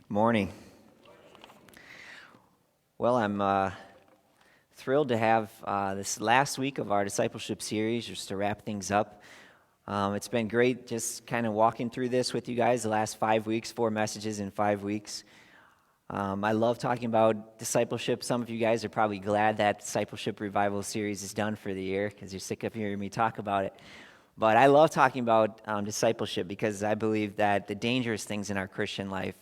Morning. Well, I'm thrilled to have this last week of our discipleship series just to wrap things up. It's been great just kind of walking through this with you guys the last 5 weeks, 4 messages in 5 weeks. I love talking about discipleship. Some of you guys are probably glad that discipleship revival series is done for the year because you're sick of hearing me talk about it. But I love talking about discipleship because I believe that the dangerous things in our Christian life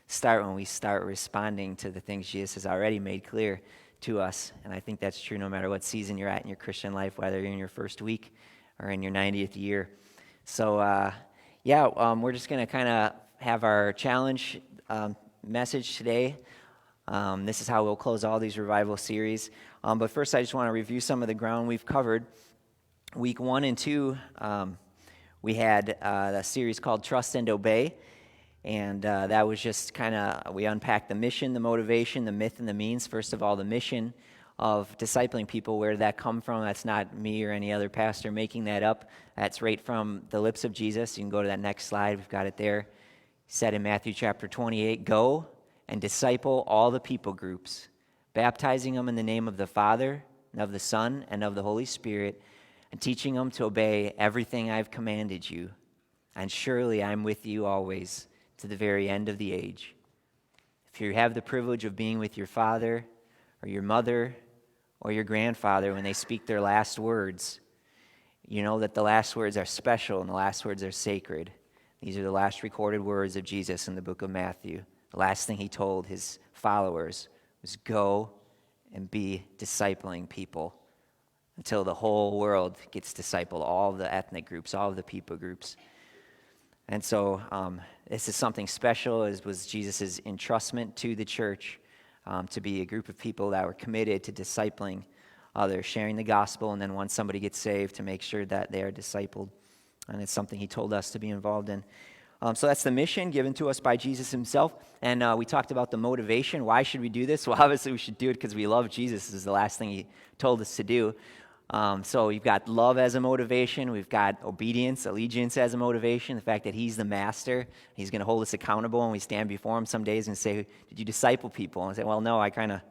start when we start responding to the things Jesus has already made clear to us. And I think that's true no matter what season you're at in your Christian life, whether you're in your first week or in your 90th year. So, we're just going to kind of have our challenge message today. This is how we'll close all these revival series. But first, I just want to review some of the ground we've covered. Week 1 and 2, we had a series called Trust and Obey. And that was just kind of, we unpacked the mission, the motivation, the myth, and the means. First of all, the mission of discipling people. Where did that come from? That's not me or any other pastor making that up. That's right from the lips of Jesus. You can go to that next slide. We've got it there. He said in Matthew chapter 28, "Go and disciple all the people groups, baptizing them in the name of the Father, and of the Son, and of the Holy Spirit, and teaching them to obey everything I've commanded you. And surely I'm with you always, to the very end of the age." If you have the privilege of being with your father or your mother or your grandfather when they speak their last words, you know that the last words are special and the last words are sacred. These are the last recorded words of Jesus in the book of Matthew. The last thing he told his followers was go and be discipling people until the whole world gets discipled, all of the ethnic groups, all of the people groups. And so this is something special. It was Jesus' entrustment to the church to be a group of people that were committed to discipling others, sharing the gospel, and then once somebody gets saved, to make sure that they are discipled. And it's something he told us to be involved in. So that's the mission given to us by Jesus himself. And we talked about the motivation. Why should we do this? Well, obviously we should do it because we love Jesus. This is the last thing he told us to do. So you've got love as a motivation. We've got obedience, allegiance as a motivation. The fact that he's the master. He's going to hold us accountable when we stand before him some days and say, did you disciple people? And I say, well, no, I kind of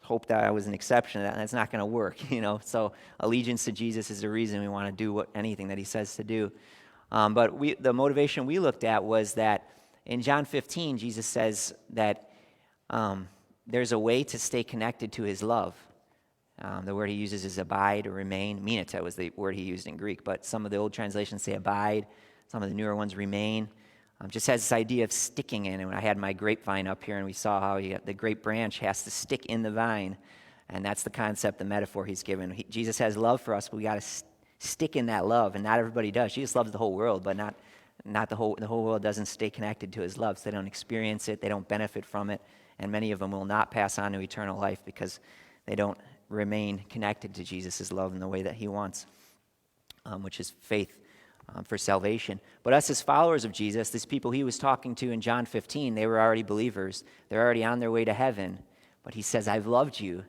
hope that I was an exception to that. And that's not going to work, So allegiance to Jesus is the reason we want to do anything that he says to do. But the motivation we looked at was that in John 15, Jesus says that there's a way to stay connected to his love. The word he uses is abide or remain. Mineta was the word he used in Greek, but some of the old translations say abide. Some of the newer ones remain. Just has this idea of sticking in. And when I had my grapevine up here and we saw how the grape branch has to stick in the vine, and that's the concept, the metaphor he's given. Jesus has love for us, but we got to stick in that love, and not everybody does. Jesus loves the whole world, but not the whole world doesn't stay connected to his love. So they don't experience it, they don't benefit from it, and many of them will not pass on to eternal life because they don't remain connected to Jesus' love in the way that he wants, which is faith for salvation. But us as followers of Jesus, these people he was talking to in John 15, they were already believers. They're already on their way to heaven. But he says, I've loved you.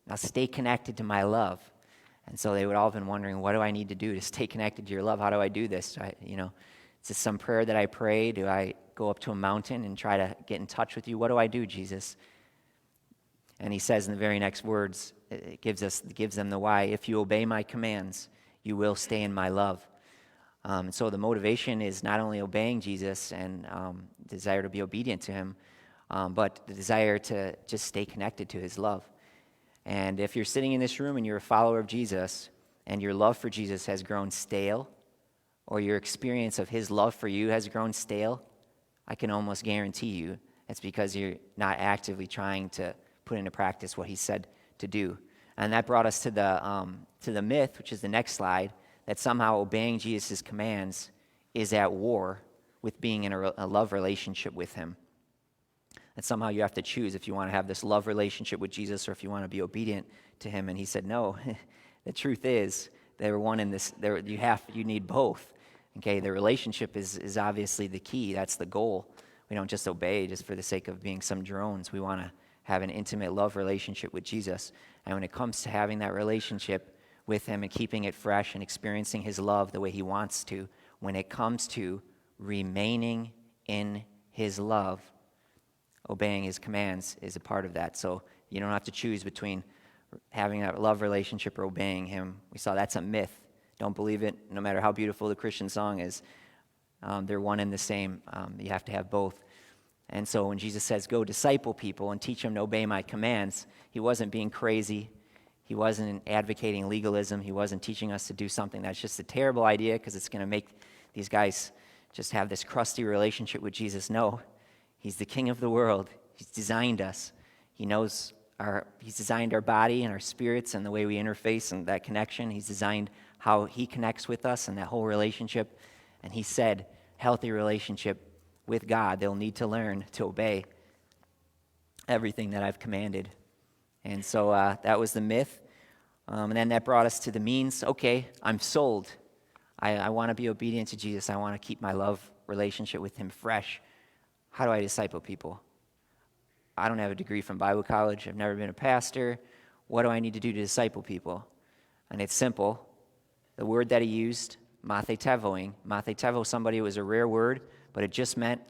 Now stay connected to my love. And so they would all have been wondering, what do I need to do to stay connected to your love? How do I do this? Is this some prayer that I pray? Do I go up to a mountain and try to get in touch with you? What do I do, Jesus? And he says in the very next words, it gives them the why. If you obey my commands, you will stay in my love. And so the motivation is not only obeying Jesus and desire to be obedient to him, but the desire to just stay connected to his love. And if you're sitting in this room and you're a follower of Jesus and your love for Jesus has grown stale, or your experience of his love for you has grown stale, I can almost guarantee you it's because you're not actively trying to put into practice what he said to do. And that brought us to the myth, which is the next slide, that somehow obeying Jesus' commands is at war with being in a love relationship with him. And somehow you have to choose if you want to have this love relationship with Jesus or if you want to be obedient to him. And he said, no, the truth is they're one in this. You need both. Okay, the relationship is obviously the key. That's the goal. We don't just obey just for the sake of being some drones. We want to have an intimate love relationship with Jesus. And when it comes to having that relationship with him and keeping it fresh and experiencing his love the way he wants to, when it comes to remaining in his love, obeying his commands is a part of that. So you don't have to choose between having that love relationship or obeying him. We saw that's a myth. Don't believe it, no matter how beautiful the Christian song is. They're one and the same. You have to have both. And so when Jesus says, go disciple people and teach them to obey my commands, he wasn't being crazy. He wasn't advocating legalism. He wasn't teaching us to do something that's just a terrible idea because it's going to make these guys just have this crusty relationship with Jesus. No, he's the king of the world. He's designed us. He's designed our body and our spirits and the way we interface and that connection. He's designed how he connects with us and that whole relationship. And he said, healthy relationship with God, they'll need to learn to obey everything that I've commanded. And so that was the myth. And then that brought us to the means. Okay, I'm sold. I want to be obedient to Jesus. I want to keep my love relationship with him fresh. How do I disciple people? I don't have a degree from Bible college. I've never been a pastor. What do I need to do to disciple people? And it's simple. The word that he used, mathetevoing. Mathetevo, somebody, was a rare word, but it just meant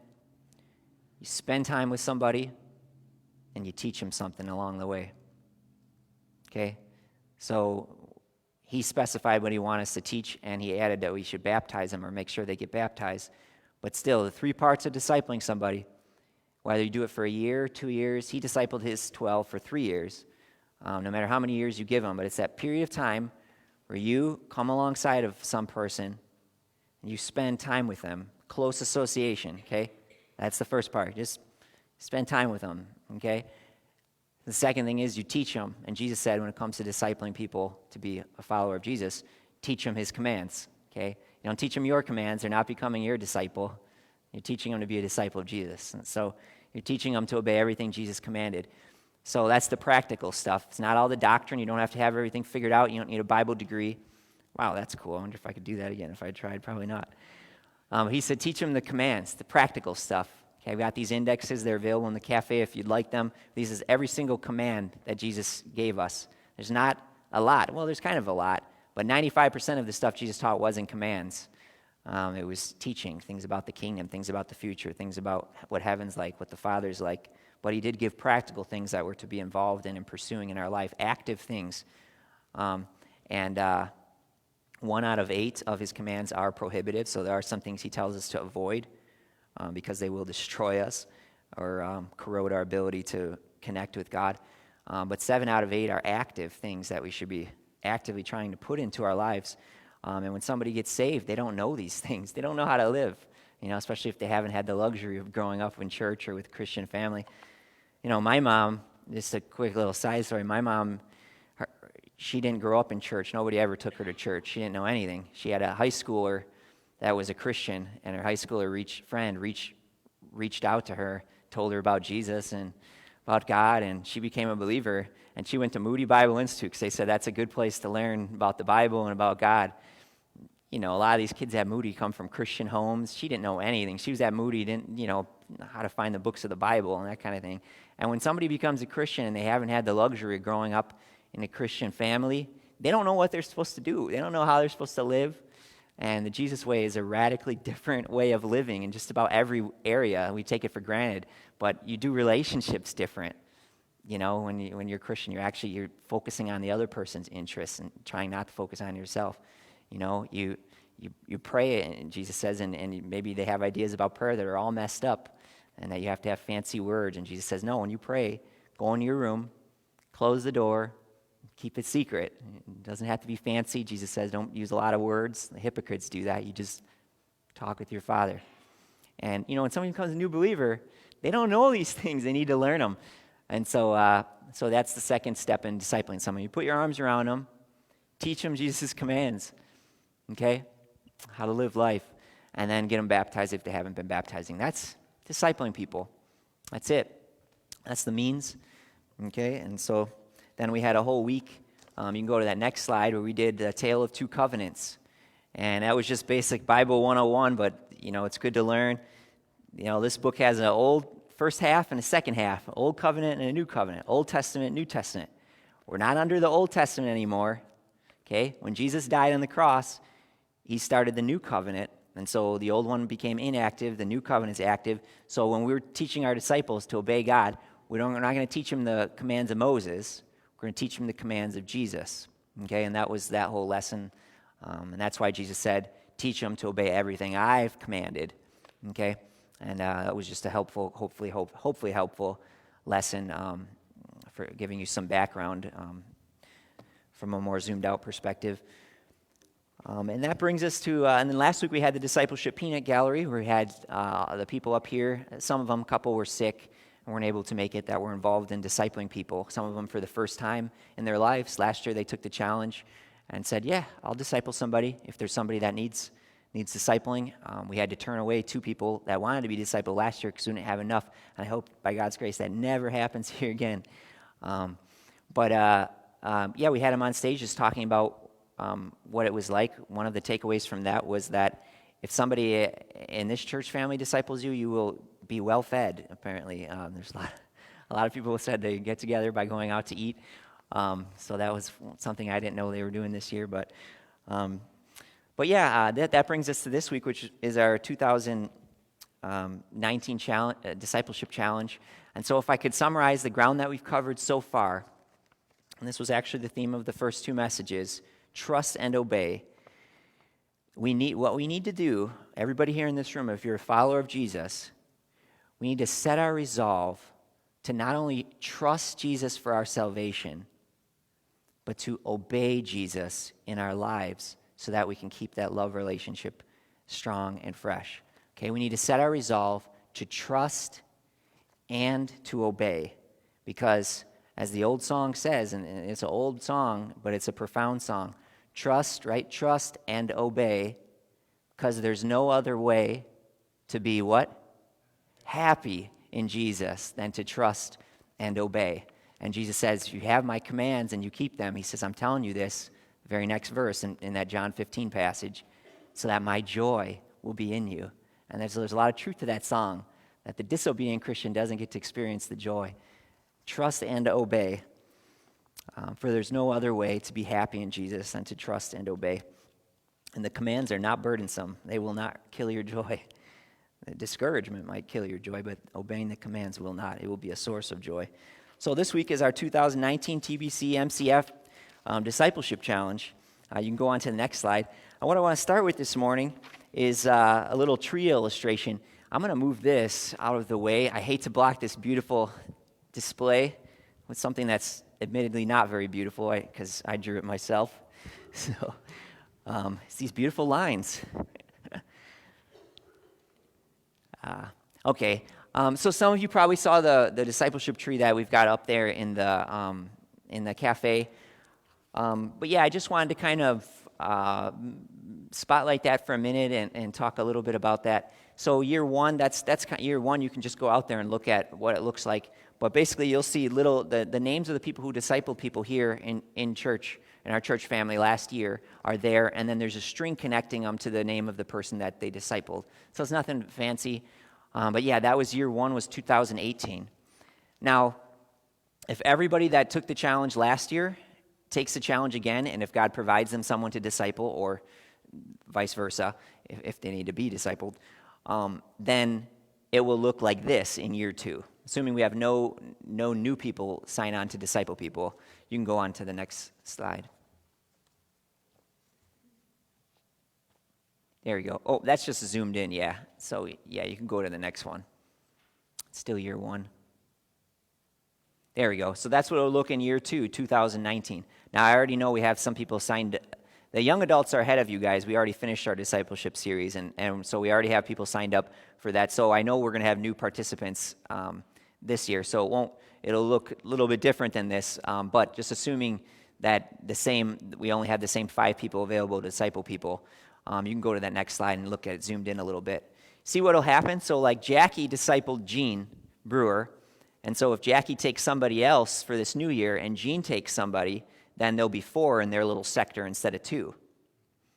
you spend time with somebody and you teach them something along the way. Okay? So he specified what he wanted us to teach, and he added that we should baptize them or make sure they get baptized. But still, the 3 parts of discipling somebody, whether you do it for a year, 2 years, he discipled his 12 for 3 years, no matter how many years you give them. But it's that period of time where you come alongside of some person and you spend time with them, close association, okay? That's the first part. Just spend time with them, okay? The second thing is you teach them. And Jesus said when it comes to discipling people to be a follower of Jesus, teach them his commands, okay? You don't teach them your commands. They're not becoming your disciple. You're teaching them to be a disciple of Jesus. And so you're teaching them to obey everything Jesus commanded. So that's the practical stuff. It's not all the doctrine. You don't have to have everything figured out. You don't need a Bible degree. Wow, that's cool. I wonder if I could do that again. If I tried, probably not. He said teach them the commands, the practical stuff. Okay, I've got these indexes. They're available in the cafe if you'd like them. These is every single command that Jesus gave us. There's not a lot. Well, there's kind of a lot. But 95% of the stuff Jesus taught wasn't commands. It was teaching, things about the kingdom, things about the future, things about what heaven's like, what the Father's like. But he did give practical things that we're to be involved in and pursuing in our life, active things. 1 out of 8 of his commands are prohibited, so there are some things he tells us to avoid because they will destroy us or corrode our ability to connect with God. But 7 out of 8 are active things that we should be actively trying to put into our lives. And when somebody gets saved, they don't know these things. They don't know how to live, especially if they haven't had the luxury of growing up in church or with a Christian family. My mom, just a quick little side story, my mom, she didn't grow up in church. Nobody ever took her to church. She didn't know anything. She had a high schooler that was a Christian, and her high schooler friend reached out to her, told her about Jesus and about God, and she became a believer. And she went to Moody Bible Institute because they said that's a good place to learn about the Bible and about God. A lot of these kids at Moody come from Christian homes. She didn't know anything. She was at Moody, didn't know how to find the books of the Bible and that kind of thing. And when somebody becomes a Christian and they haven't had the luxury of growing up in a Christian family, they don't know what they're supposed to do. They don't know how they're supposed to live. And the Jesus way is a radically different way of living in just about every area. We take it for granted, but you do relationships different. When you're Christian, you're focusing on the other person's interests and trying not to focus on yourself. You pray, and Jesus says, and maybe they have ideas about prayer that are all messed up, and that you have to have fancy words. And Jesus says, no, when you pray, go in your room, close the door, keep it secret. It doesn't have to be fancy. Jesus says, don't use a lot of words. The hypocrites do that. You just talk with your Father. And when somebody becomes a new believer, they don't know these things. They need to learn them. And so that's the second step in discipling someone. You put your arms around them, teach them Jesus' commands, okay, how to live life, and then get them baptized if they haven't been baptizing. That's discipling people. That's it. That's the means, okay? And so then we had a whole week. You can go to that next slide where we did the Tale of Two Covenants. And that was just basic Bible 101, but, it's good to learn. This book has an old first half and a second half, Old Covenant and a New Covenant, Old Testament, New Testament. We're not under the Old Testament anymore, okay? When Jesus died on the cross, he started the New Covenant, And so the old one became inactive, the new covenant's active. So when we're teaching our disciples to obey God, we're not going to teach them the commands of Moses. We're going to teach them the commands of Jesus. Okay, and that was that whole lesson. And that's why Jesus said, teach them to obey everything I've commanded. Okay, and that was just a helpful, hopefully helpful lesson for giving you some background from a more zoomed out perspective. And that brings us to, and then last week we had the Discipleship Peanut Gallery, where we had the people up here. Some of them, a couple were sick and weren't able to make it, that were involved in discipling people. Some of them for the first time in their lives. Last year they took the challenge and said, yeah, I'll disciple somebody if there's somebody that needs discipling. We had to turn away 2 people that wanted to be discipled last year because we didn't have enough. And I hope by God's grace that never happens here again. Yeah, we had them on stage just talking about what it was like. One of the takeaways from that was that if somebody in this church family disciples you, you will be well fed, apparently. There's a lot of people who said they get together by going out to eat. So that was something I didn't know they were doing this year. But yeah, that brings us to this week, which is our 2019 discipleship challenge. And so if I could summarize the ground that we've covered so far, and this was actually the theme of the first 2 messages, trust and obey. What we need to do, everybody here in this room, if you're a follower of Jesus, we need to set our resolve to not only trust Jesus for our salvation, but to obey Jesus in our lives so that we can keep that love relationship strong and fresh. Okay, we need to set our resolve to trust and to obey, because as the old song says, and it's an old song, but it's a profound song, trust, right? Trust and obey, because there's no other way to be what? Happy in Jesus than to trust and obey. And Jesus says, if you have my commands and you keep them, he says, I'm telling you this, the very next verse in that John 15 passage, so that my joy will be in you. And there's a lot of truth to that song, that the disobedient Christian doesn't get to experience the joy. Trust and obey. For there's no other way to be happy in Jesus than to trust and obey. And the commands are not burdensome. They will not kill your joy. The discouragement might kill your joy, but obeying the commands will not. It will be a source of joy. So this week is our 2019 TBC MCF Discipleship Challenge. You can go on to the next slide. And what I want to start with this morning is a little tree illustration. I'm going to move this out of the way. I hate to block this beautiful display with something that's admittedly not very beautiful because I drew it myself. So it's these beautiful lines. Okay, so some of you probably saw the discipleship tree that we've got up there in the cafe. But yeah, I just wanted to kind of spotlight that for a minute and talk a little bit about that. So year one, that's kind of year one. You can just go out there and look at what it looks like. But basically, you'll see the names of the people who discipled people here in church, in our church family last year are there, and then there's a string connecting them to the name of the person that they discipled. So it's nothing fancy. But yeah, that was year one, was 2018. Now, if everybody that took the challenge last year takes the challenge again, and if God provides them someone to disciple, or vice versa, if they need to be discipled, then it will look like this in year 2. Assuming we have no new people sign on to disciple people. You can go on to the next slide. There we go. Oh, that's just zoomed in, yeah. So, yeah, you can go to the next one. It's still year 1. There we go. So that's what it'll look in year 2, 2019. Now, I already know we have some people signed. The young adults are ahead of you guys. We already finished our discipleship series, and so we already have people signed up for that. So I know we're going to have new participants this year. So it'll look a little bit different than this, but just assuming that we only have the same 5 people available to disciple people, you can go to that next slide and look at it zoomed in a little bit. See what'll happen? So like Jackie discipled Gene Brewer, and so if Jackie takes somebody else for this new year and Gene takes somebody, then there'll be 4 in their little sector instead of 2.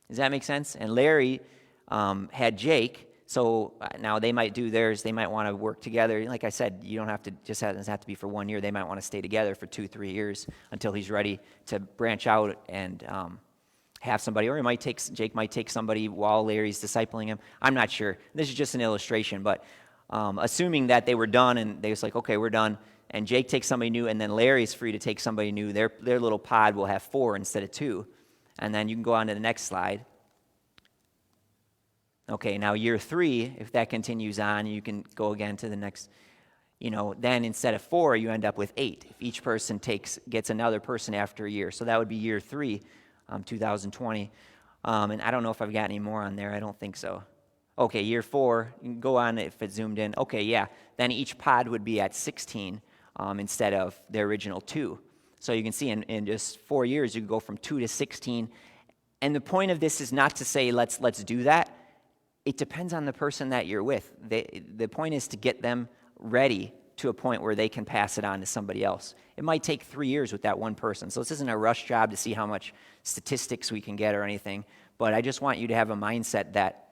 Does that make sense? And Larry had Jake, so now they might do theirs. They might want to work together. Like I said, you don't have to doesn't have to be for 1 year. They might want to stay together for 2-3 years until he's ready to branch out and have somebody, or Jake might take somebody while Larry's discipling him. I'm not sure. This is just an illustration, but assuming that they were done and they was like, okay, we're done, and Jake takes somebody new, and then Larry's free to take somebody new, their little pod will have 4 instead of 2. And then you can go on to the next slide. Okay, now year 3, if that continues on, you can go again to the next, then instead of 4, you end up with 8. If each person gets another person after a year. So that would be year 3, 2020. And I don't know if I've got any more on there. I don't think so. Okay, year 4, you can go on if it's zoomed in. Okay, yeah. Then each pod would be at 16 instead of the original 2. So you can see in just 4 years, you can go from 2 to 16. And the point of this is not to say let's do that. It depends on the person that you're with. The point is to get them ready to a point where they can pass it on to somebody else. It might take 3 years with that one person. So this isn't a rush job to see how much statistics we can get or anything. But I just want you to have a mindset that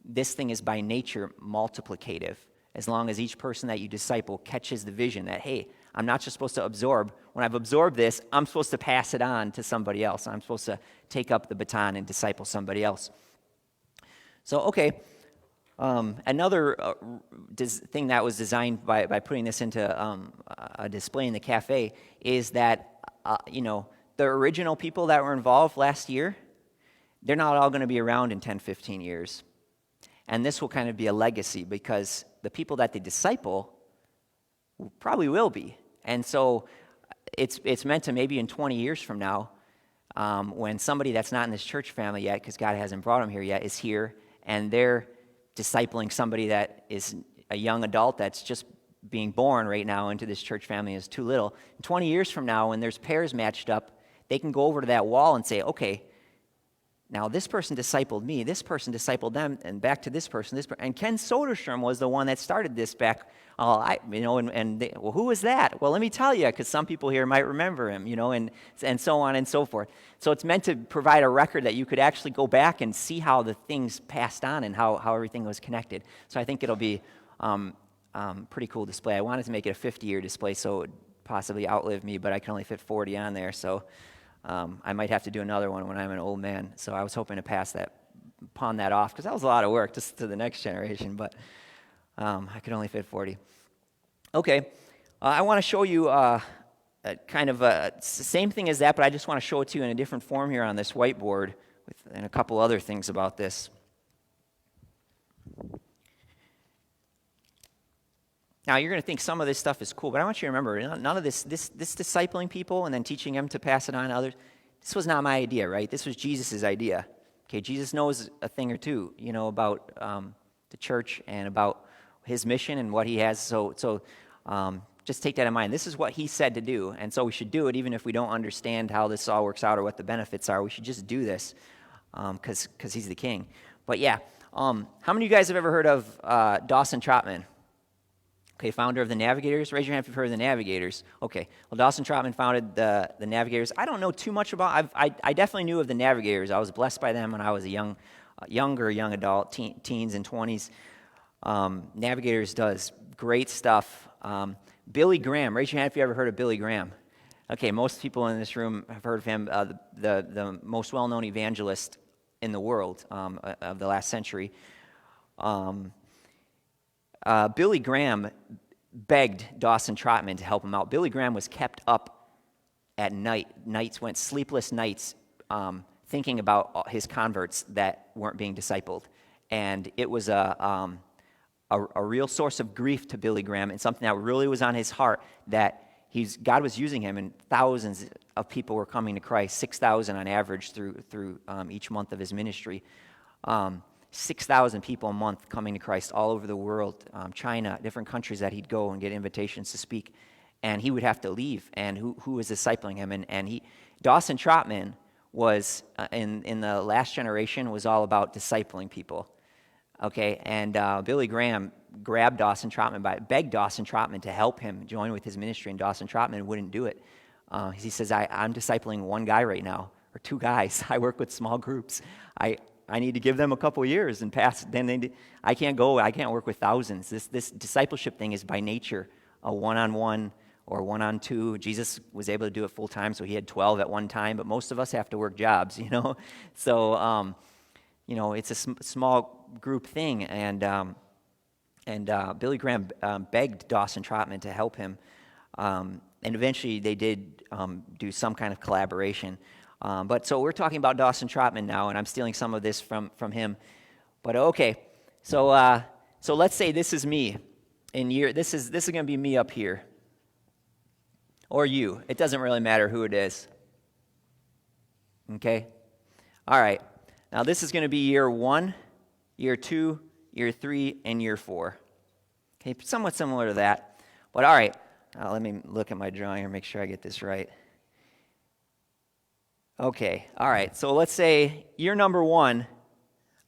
this thing is by nature multiplicative. As long as each person that you disciple catches the vision that, hey, I'm not just supposed to absorb. When I've absorbed this, I'm supposed to pass it on to somebody else. I'm supposed to take up the baton and disciple somebody else. So, okay, another thing that was designed by putting this into a display in the cafe is that, the original people that were involved last year, they're not all going to be around in 10, 15 years. And this will kind of be a legacy because the people that they disciple probably will be. And so it's meant to maybe in 20 years from now, when somebody that's not in this church family yet, because God hasn't brought them here yet, is here, and they're discipling somebody that is a young adult that's just being born right now into this church family is too little. In 20 years from now, when there's pairs matched up, they can go over to that wall and say, okay, now this person discipled me, this person discipled them, and back to this person, and Ken Soderstrom was the one that started this back, well, who was that? Well, let me tell you, because some people here might remember him, and so on and so forth. So it's meant to provide a record that you could actually go back and see how the things passed on and how everything was connected. So I think it'll be pretty cool display. I wanted to make it a 50-year display so it would possibly outlive me, but I can only fit 40 on there, so I might have to do another one when I'm an old man. So I was hoping to pawn that off, because that was a lot of work just to the next generation, but I could only fit 40. Okay, I want to show you kind of the same thing as that, but I just want to show it to you in a different form here on this whiteboard and a couple other things about this. Now, you're going to think some of this stuff is cool, but I want you to remember, none of this discipling people and then teaching them to pass it on to others, this was not my idea, right? This was Jesus' idea. Okay, Jesus knows a thing or two, about the church and about his mission and what he has. So just take that in mind. This is what he said to do, and so we should do it even if we don't understand how this all works out or what the benefits are. We should just do this because he's the king. But yeah, how many of you guys have ever heard of Dawson Trotman? Okay, founder of the Navigators. Raise your hand if you've heard of the Navigators. Okay, well, Dawson Trotman founded the Navigators. I don't know too much about. I definitely knew of the Navigators. I was blessed by them when I was a young adult, teens and 20s. Navigators does great stuff. Billy Graham. Raise your hand if you ever heard of Billy Graham. Okay, most people in this room have heard of him. The most well-known evangelist in the world of the last century. Billy Graham begged Dawson Trotman to help him out. Billy Graham was kept up at went sleepless nights, thinking about his converts that weren't being discipled. And it was a real source of grief to Billy Graham, and something that really was on his heart, that God was using him, and thousands of people were coming to Christ, 6,000 on average through each month of his ministry. 6,000 people a month coming to Christ all over the world, China, different countries that he'd go and get invitations to speak. And he would have to leave. And who was discipling him? And Dawson Trotman was, in the last generation, was all about discipling people. Okay, and Billy Graham begged Dawson Trotman to help him join with his ministry, and Dawson Trotman wouldn't do it. He says, I'm discipling one guy right now, or two guys. I work with small groups. I need to give them a couple years and pass. I can't work with thousands. This discipleship thing is by nature a one-on-one, or 1-on-2. Jesus was able to do it full time, so he had 12 at one time, but most of us have to work jobs, So, it's a small group thing, and Billy Graham begged Dawson Trotman to help him, and eventually they did do some kind of collaboration. But so we're talking about Dawson Trotman now, and I'm stealing some of this from him. But okay, so let's say this is me. This is going to be me up here, or you. It doesn't really matter who it is. Okay, all right. Now this is going to be year 1, year 2, year 3, and year 4. Okay, somewhat similar to that. But all right, let me look at my drawing and make sure I get this right. Okay, all right. So let's say year number 1,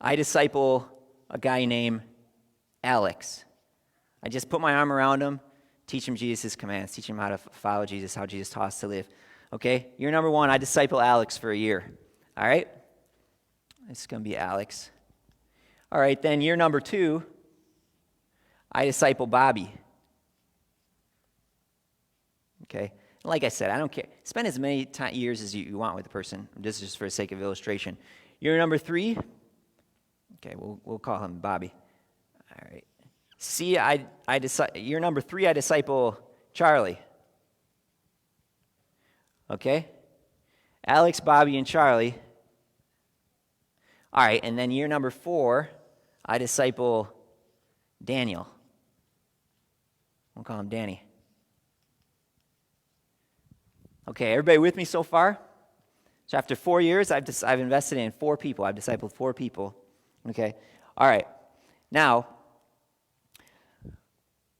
I disciple a guy named Alex. I just put my arm around him, teach him Jesus' commands, teach him how to follow Jesus, how Jesus taught us to live. Okay, year number 1, I disciple Alex for a year. All right? It's going to be Alex. All right, then year number 2, I disciple Bobby. Okay, like I said, I don't care. Spend as many years as you want with the person. This is just for the sake of illustration. Year number 3, okay, we'll call him Bobby. All right. Year number 3, I disciple Charlie. Okay? Alex, Bobby, and Charlie. All right, and then year number 4, I disciple Daniel. We'll call him Danny. Okay, everybody with me so far? So after 4 years, I've invested in 4 people. I've discipled 4 people. Okay? All right. Now,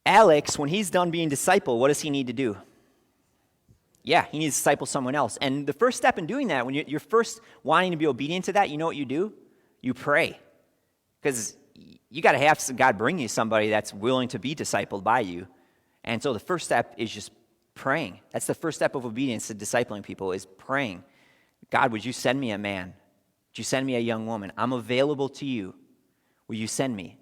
Alex, when he's done being discipled, what does he need to do? Yeah, he needs to disciple someone else. And the first step in doing that, when you're first wanting to be obedient to that, you know what you do? You pray. Because you got to have God bring you somebody that's willing to be discipled by you. And so the first step is just praying. That's the first step of obedience to discipling people, is praying. God, would you send me a man? Would you send me a young woman? I'm available to you. Will you send me?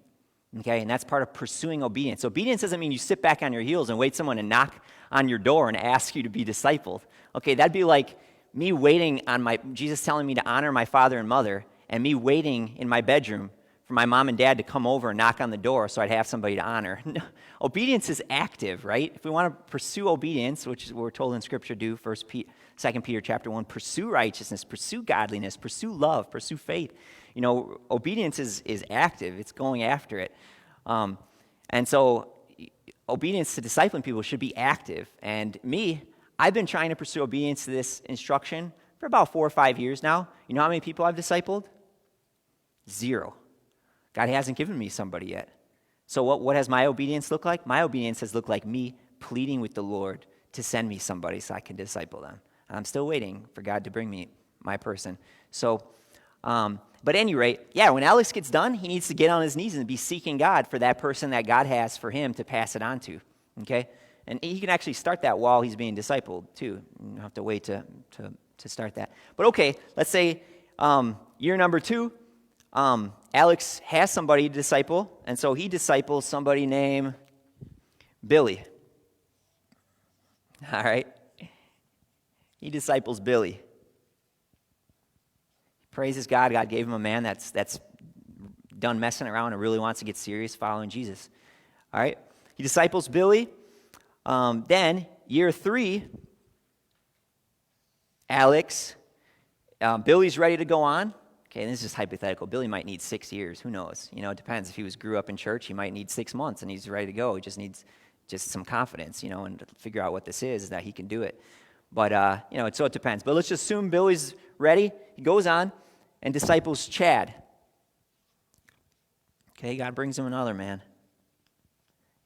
Okay, and that's part of pursuing obedience. Obedience doesn't mean you sit back on your heels and wait someone to knock on your door and ask you to be discipled. Okay, that'd be like me waiting on Jesus telling me to honor my father and mother, and me waiting in my bedroom for my mom and dad to come over and knock on the door so I'd have somebody to honor. No, obedience is active, right? If we want to pursue obedience, which is what we're told in Scripture to do, 2 Peter chapter 1, pursue righteousness, pursue godliness, pursue love, pursue faith. Obedience is active. It's going after it. And so obedience to discipling people should be active. And I've been trying to pursue obedience to this instruction for about 4 or 5 years now. You know how many people I've discipled? 0. God hasn't given me somebody yet. So what has my obedience look like? My obedience has looked like me pleading with the Lord to send me somebody so I can disciple them. I'm still waiting for God to bring me my person. So, but at any rate, yeah, when Alex gets done, he needs to get on his knees and be seeking God for that person that God has for him to pass it on to, okay? And he can actually start that while he's being discipled, too. You don't have to wait to start that. But okay, let's say year number 2, Alex has somebody to disciple, and so he disciples somebody named Billy. All right? He disciples Billy. Praises God. God gave him a man that's done messing around and really wants to get serious following Jesus. All right? He disciples Billy. Then, year 3, Alex, Billy's ready to go on. Okay, this is just hypothetical. Billy might need 6 years. Who knows? It depends. If he grew up in church, he might need 6 months, and he's ready to go. He just needs some confidence, and to figure out what this is that he can do it. But, so it depends. But let's just assume Billy's ready. He goes on and disciples Chad. Okay, God brings him another man.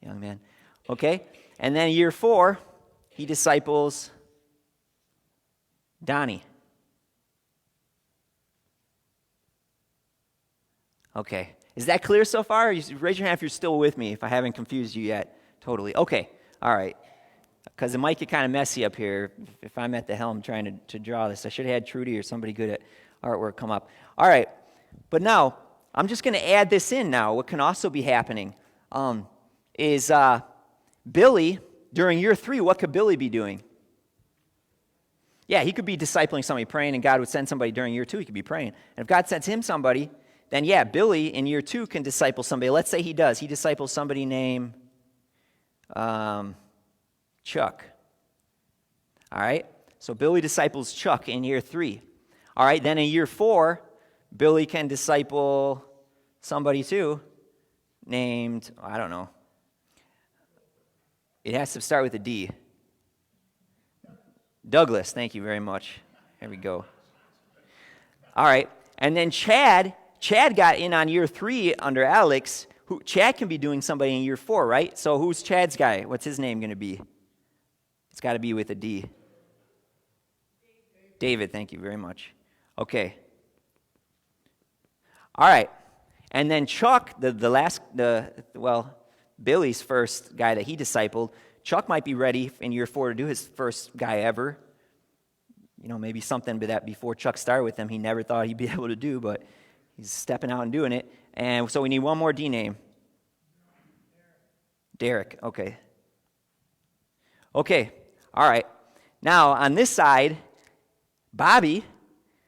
Young man. Okay, and then year 4, he disciples Donnie. Okay, is that clear so far? Raise your hand if you're still with me, if I haven't confused you yet. Totally. Okay, all right. Because it might get kind of messy up here if I'm at the helm trying to draw this. I should have had Trudy or somebody good at artwork come up. All right, but now I'm just going to add this in now. What can also be happening is Billy during year 3, what could Billy be doing? Yeah, he could be discipling somebody, praying, and God would send somebody during year 2. He could be praying. And if God sends him somebody, then yeah, Billy in year 2 can disciple somebody. Let's say he does. He disciples somebody named Chuck. All right? So Billy disciples Chuck in year 3. All right, then in year 4, Billy can disciple somebody too named, I don't know. It has to start with a D. Douglas, thank you very much. There we go. All right, and then Chad got in on year 3 under Alex. Chad can be doing somebody in year 4, right? So who's Chad's guy? What's his name going to be? It's got to be with a D. David, thank you very much. Okay. All right, and then Chuck, Billy's first guy that he discipled, Chuck might be ready in year 4 to do his first guy ever. You know, maybe something that before Chuck started with him, he never thought he'd be able to do, but he's stepping out and doing it. And so we need one more D name. Derek, okay. Okay, all right. Now, on this side, Bobby,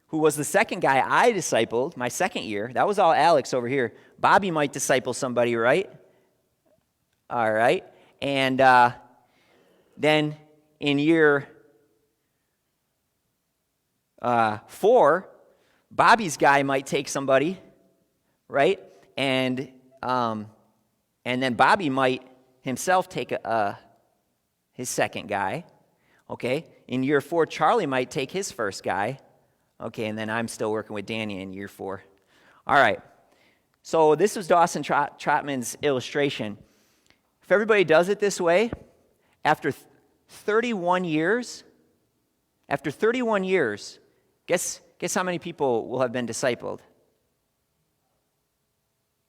who was the second guy I discipled my second year, that was all Alex over here. Bobby might disciple somebody, right? All right. And then in year 4, Bobby's guy might take somebody, right? And then Bobby might himself take his second guy, okay? In year 4, Charlie might take his first guy, okay? And then I'm still working with Danny in year 4. All right. So this was Dawson Trotman's illustration. If everybody does it this way, after 31 years, guess how many people will have been discipled?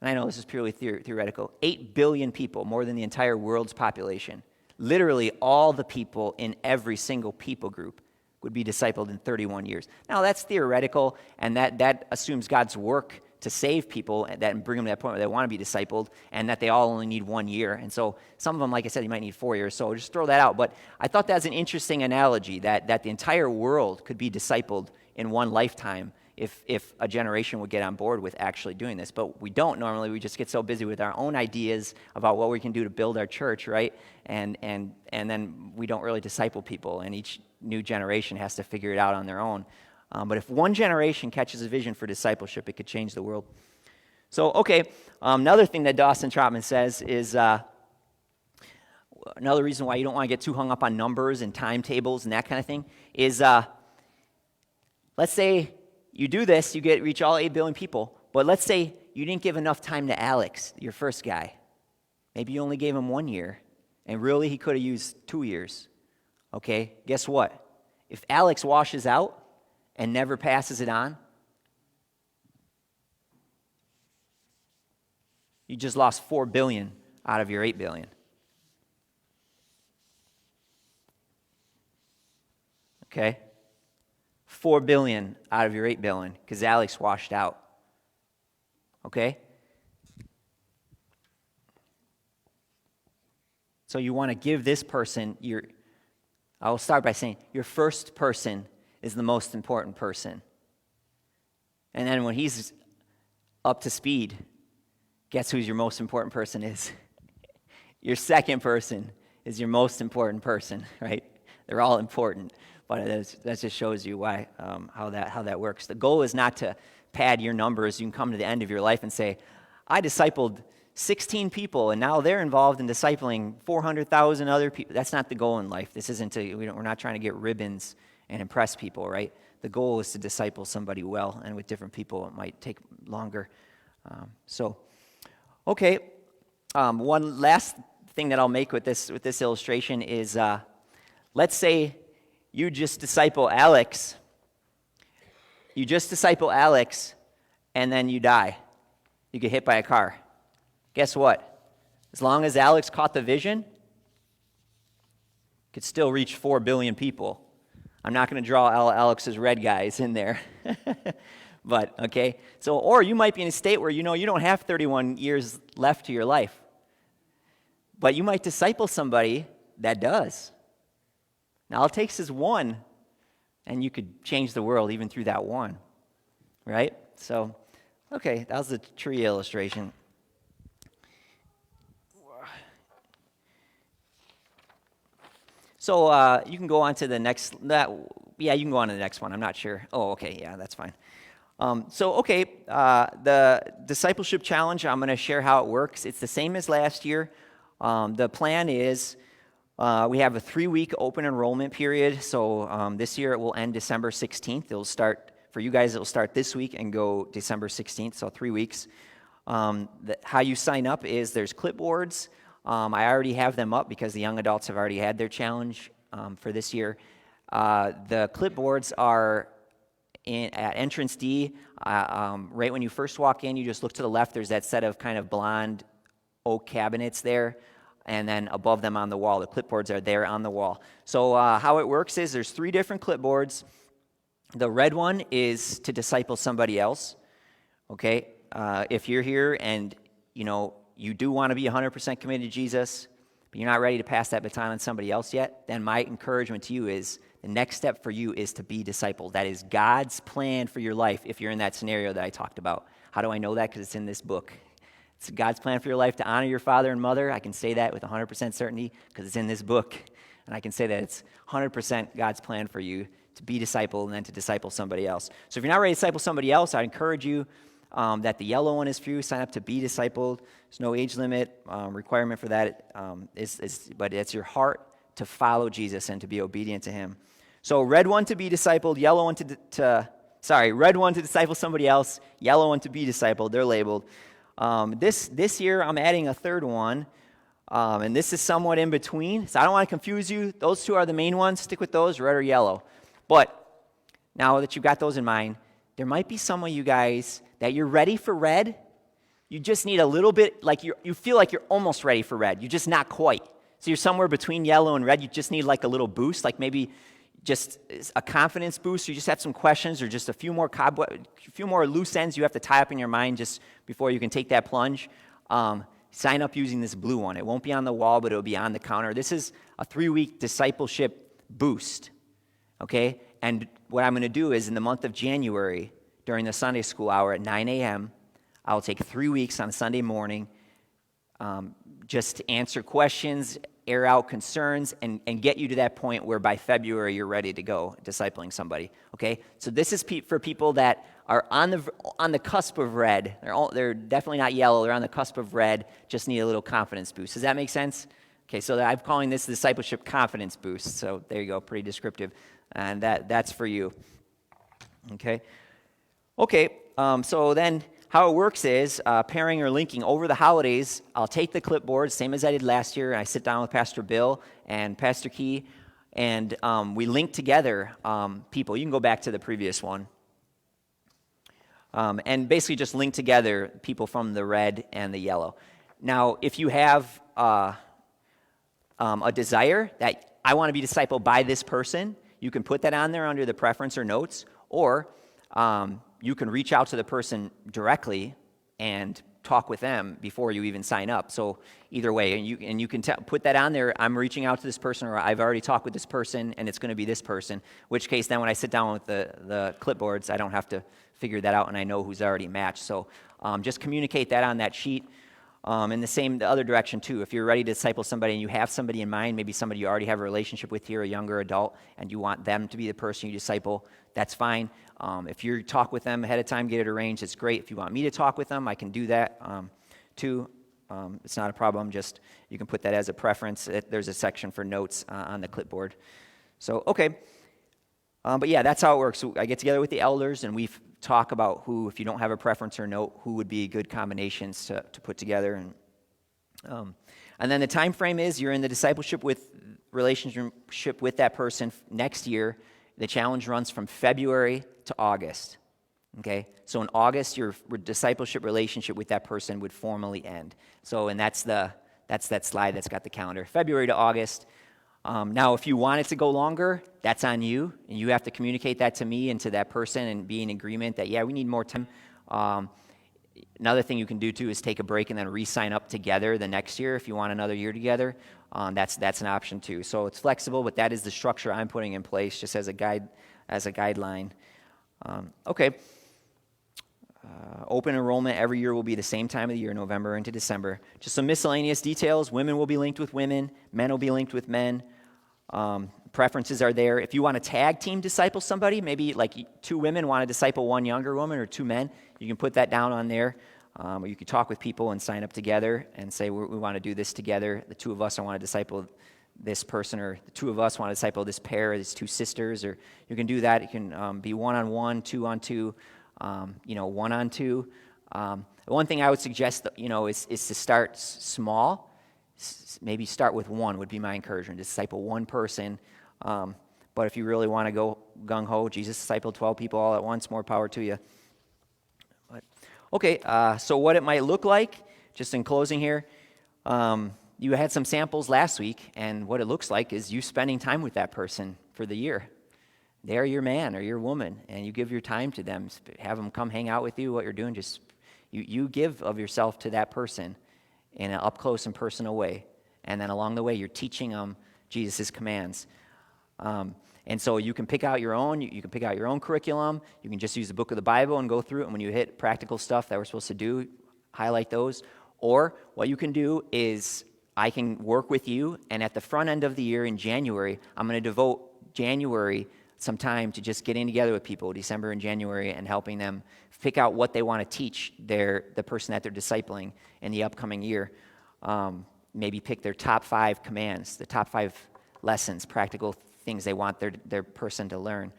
And I know this is purely theoretical. 8 billion people, more than the entire world's population. Literally all the people in every single people group would be discipled in 31 years. Now that's theoretical, and that assumes God's work to save people and bring them to that point where they want to be discipled, and that they all only need 1 year. And so some of them, like I said, you might need 4 years. So just throw that out. But I thought that's an interesting analogy, that the entire world could be discipled in one lifetime if a generation would get on board with actually doing this. But we don't normally. We just get so busy with our own ideas about what we can do to build our church, right? And then we don't really disciple people, and each new generation has to figure it out on their own. But if one generation catches a vision for discipleship, it could change the world. So, okay, another thing that Dawson Trotman says is another reason why you don't want to get too hung up on numbers and timetables and that kind of thing is, let's say you do this, you reach all 8 billion people, but let's say you didn't give enough time to Alex, your first guy. Maybe you only gave him 1 year, and really he could have used 2 years. Okay, guess what? If Alex washes out and never passes it on, you just lost 4 billion out of your 8 billion. Okay? 4 billion out of your 8 billion because Alex washed out. Okay? So you want to give this person I'll start by saying your first person is the most important person. And then when he's up to speed, guess who your most important person is? Your second person is your most important person, right? They're all important, but that just shows you why how that works. The goal is not to pad your numbers. You can come to the end of your life and say, I discipled 16 people, and now they're involved in discipling 400,000 other people. That's not the goal in life. This isn't we're not trying to get ribbons and impress people, right? The goal is to disciple somebody well, and with different people, it might take longer. Okay. One last thing that I'll make with this illustration is, let's say you just disciple Alex. You just disciple Alex, and then you die. You get hit by a car. Guess what? As long as Alex caught the vision, could still reach 4 billion people. I'm not going to draw all Alex's red guys in there. But, okay. So, or you might be in a state where you don't have 31 years left to your life. But you might disciple somebody that does. Now, all it takes is one, and you could change the world even through that one, right? So, okay, that was the tree illustration. So you can go on to the next. You can go on to the next one. I'm not sure. Oh, okay, yeah, that's fine. The discipleship challenge. I'm going to share how it works. It's the same as last year. The plan is we have a 3-week open enrollment period. So this year it will end December 16th. It'll start for you guys. It'll start this week and go December 16th. So 3 weeks. How you sign up is there's clipboards. I already have them up because the young adults have already had their challenge for this year. The clipboards are at entrance D. Right when you first walk in, you just look to the left. There's that set of kind of blonde oak cabinets there. And then above them on the wall, the clipboards are there on the wall. So how it works is there's 3 different clipboards. The red one is to disciple somebody else. Okay? If you're here and, you do want to be 100% committed to Jesus, but you're not ready to pass that baton on somebody else yet, then my encouragement to you is the next step for you is to be discipled. That is God's plan for your life if you're in that scenario that I talked about. How do I know that? Because it's in this book. It's God's plan for your life to honor your father and mother. I can say that with 100% certainty because it's in this book. And I can say that it's 100% God's plan for you to be discipled and then to disciple somebody else. So if you're not ready to disciple somebody else, I encourage you that the yellow one is for you. Sign up to be discipled. There's no age limit requirement for that, but it's your heart to follow Jesus and to be obedient to him. So red one to be discipled, yellow one red one to disciple somebody else, yellow one to be discipled. They're labeled. This year I'm adding a third one, and this is somewhat in between. So I don't want to confuse you. Those 2 are the main ones. Stick with those, red or yellow. But now that you've got those in mind, there might be some of you guys that you're ready for red. You just need a little bit, like you feel like you're almost ready for red. You're just not quite. So you're somewhere between yellow and red. You just need like a little boost, like maybe just a confidence boost. You just have some questions or just a few more loose ends you have to tie up in your mind just before you can take that plunge. Sign up using this blue one. It won't be on the wall, but it'll be on the counter. This is a 3-week discipleship boost, okay? And what I'm going to do is in the month of January, during the Sunday school hour at 9 a.m., I'll take 3 weeks on Sunday morning just to answer questions, air out concerns, and get you to that point where by February you're ready to go discipling somebody, okay? So this is for people that are on the cusp of red. They're definitely not yellow. They're on the cusp of red, just need a little confidence boost. Does that make sense? Okay, so I'm calling this discipleship confidence boost. So there you go, pretty descriptive. And that's for you, okay? Okay, so then how it works is pairing or linking over the holidays. I'll take the clipboard, same as I did last year. I sit down with Pastor Bill and Pastor Key, and we link together people. You can go back to the previous one. And basically just link together people from the red and the yellow. Now, if you have a desire that I want to be discipled by this person, you can put that on there under the preference or notes, or you can reach out to the person directly and talk with them before you even sign up. So either way, and you can put that on there, I'm reaching out to this person, or I've already talked with this person, and it's going to be this person, which case then when I sit down with the clipboards, I don't have to figure that out, and I know who's already matched. So just communicate that on that sheet. And the other direction too, if you're ready to disciple somebody and you have somebody in mind, maybe somebody you already have a relationship with here, a younger adult, and you want them to be the person you disciple, that's fine. If you talk with them ahead of time, get it arranged, it's great. If you want me to talk with them, I can do that too. It's not a problem, just you can put that as a preference. There's a section for notes on the clipboard. So, okay. But yeah, that's how it works. So I get together with the elders and we talk about who, if you don't have a preference or note, who would be good combinations to put together. And then the time frame is you're in the discipleship relationship with that person next year. The challenge runs from February to August. Okay, so in August, your discipleship relationship with that person would formally end. So, and that's that slide that's got the calendar. February to August. Now, if you want it to go longer, that's on you, and you have to communicate that to me and to that person and be in agreement that, yeah, we need more time. Another thing you can do too is take a break and then re-sign up together the next year if you want another year together. That's an option too. So it's flexible, but that is the structure I'm putting in place just as a guideline. Okay. Open enrollment every year will be the same time of the year, November into December. Just some miscellaneous details. Women will be linked with women. Men will be linked with men. Preferences are there. If you want to tag team disciple somebody, maybe like 2 women want to disciple 1 younger woman or 2 men, you can put that down on there. Or you can talk with people and sign up together and say, we want to do this together. The 2 of us, I want to disciple this person, or the 2 of us want to disciple this pair, these 2 sisters, or you can do that. It can be 1-on-1, 2-on-2, 1-on-2. One thing I would suggest, is to start small. Maybe start with 1 would be my encouragement. Disciple 1 person. But if you really want to go gung-ho, Jesus discipled 12 people all at once, more power to you. Okay, so what it might look like, just in closing here, you had some samples last week, and what it looks like is you spending time with that person for the year. They're your man or your woman, and you give your time to them. Have them come hang out with you, what you're doing. Just you give of yourself to that person in an up-close and personal way. And then along the way, you're teaching them Jesus' commands. And so you can pick out your own. You can pick out your own curriculum. You can just use the book of the Bible and go through it. And when you hit practical stuff that we're supposed to do, highlight those. Or what you can do is I can work with you, and at the front end of the year in January, I'm going to devote January some time to just getting together with people, December and January, and helping them pick out what they want to teach the person that they're discipling in the upcoming year. Maybe pick their top 5 commands, the top 5 lessons, practical things they want their person to learn,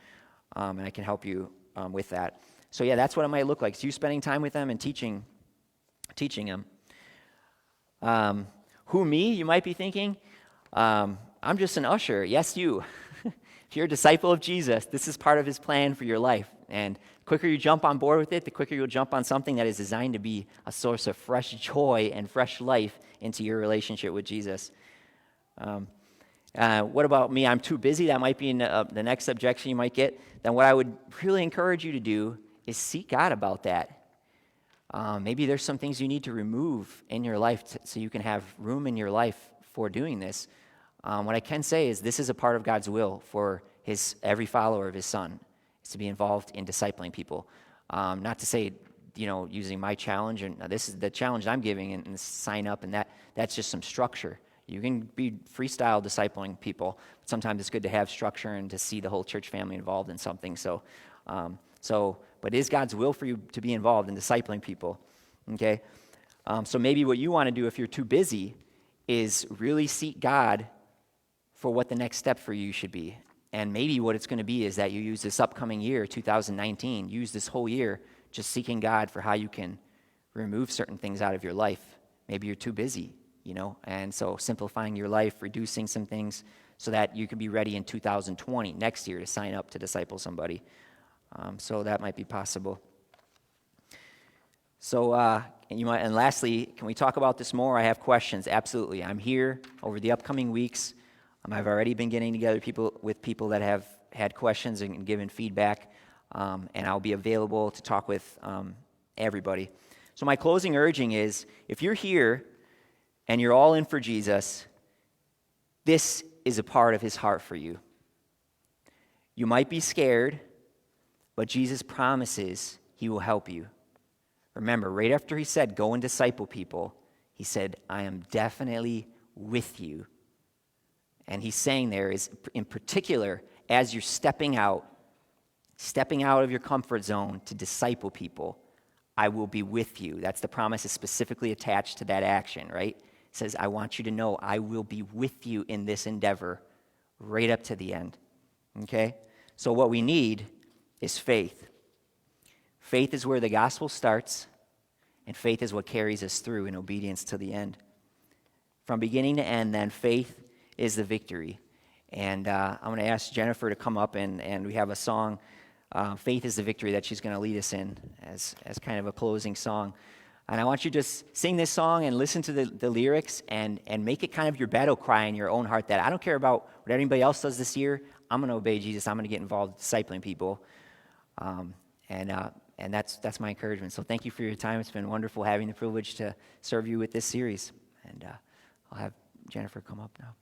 and I can help you with that. So yeah, that's what it might look like. It's you spending time with them and teaching them. Who, me, you might be thinking? I'm just an usher. Yes, you. If you're a disciple of Jesus, this is part of his plan for your life. And the quicker you jump on board with it, the quicker you'll jump on something that is designed to be a source of fresh joy and fresh life into your relationship with Jesus. What about me? I'm too busy. That might be the next objection you might get. Then what I would really encourage you to do is seek God about that. Maybe there's some things you need to remove in your life so you can have room in your life for doing this. What I can say is this is a part of God's will for every follower of his son, is to be involved in discipling people. Not to say, using my challenge, and this is the challenge I'm giving, and sign up, and that's just some structure. You can be freestyle discipling people, but sometimes it's good to have structure and to see the whole church family involved in something. But it is God's will for you to be involved in discipling people, okay? So maybe what you want to do if you're too busy is really seek God for what the next step for you should be. And maybe what it's going to be is that you use this upcoming year, 2019, use this whole year just seeking God for how you can remove certain things out of your life. Maybe you're too busy, and so simplifying your life, reducing some things so that you can be ready in 2020, next year, to sign up to disciple somebody. So that might be possible. So, and lastly, can we talk about this more? I have questions. Absolutely. I'm here over the upcoming weeks. I've already been getting together with people that have had questions and given feedback, and I'll be available to talk with everybody. So my closing urging is, if you're here and you're all in for Jesus, this is a part of his heart for you. You might be scared, but Jesus promises he will help you. Remember, right after he said, go and disciple people, he said, I am definitely with you. And he's saying there is, in particular, as you're stepping out of your comfort zone to disciple people, I will be with you. That's the promise is specifically attached to that action, right? It says, I want you to know I will be with you in this endeavor right up to the end, okay? So what we need is faith. Faith is where the gospel starts, and faith is what carries us through in obedience to the end. From beginning to end, then, faith is the victory. And I'm going to ask Jennifer to come up, and we have a song, Faith is the Victory, that she's going to lead us in as kind of a closing song. And I want you to just sing this song and listen to the lyrics and make it kind of your battle cry in your own heart that I don't care about what anybody else does this year. I'm going to obey Jesus. I'm going to get involved in discipling people. and that's my encouragement. So thank you for your time. It's been wonderful having the privilege to serve you with this series. And I'll have Jennifer come up now.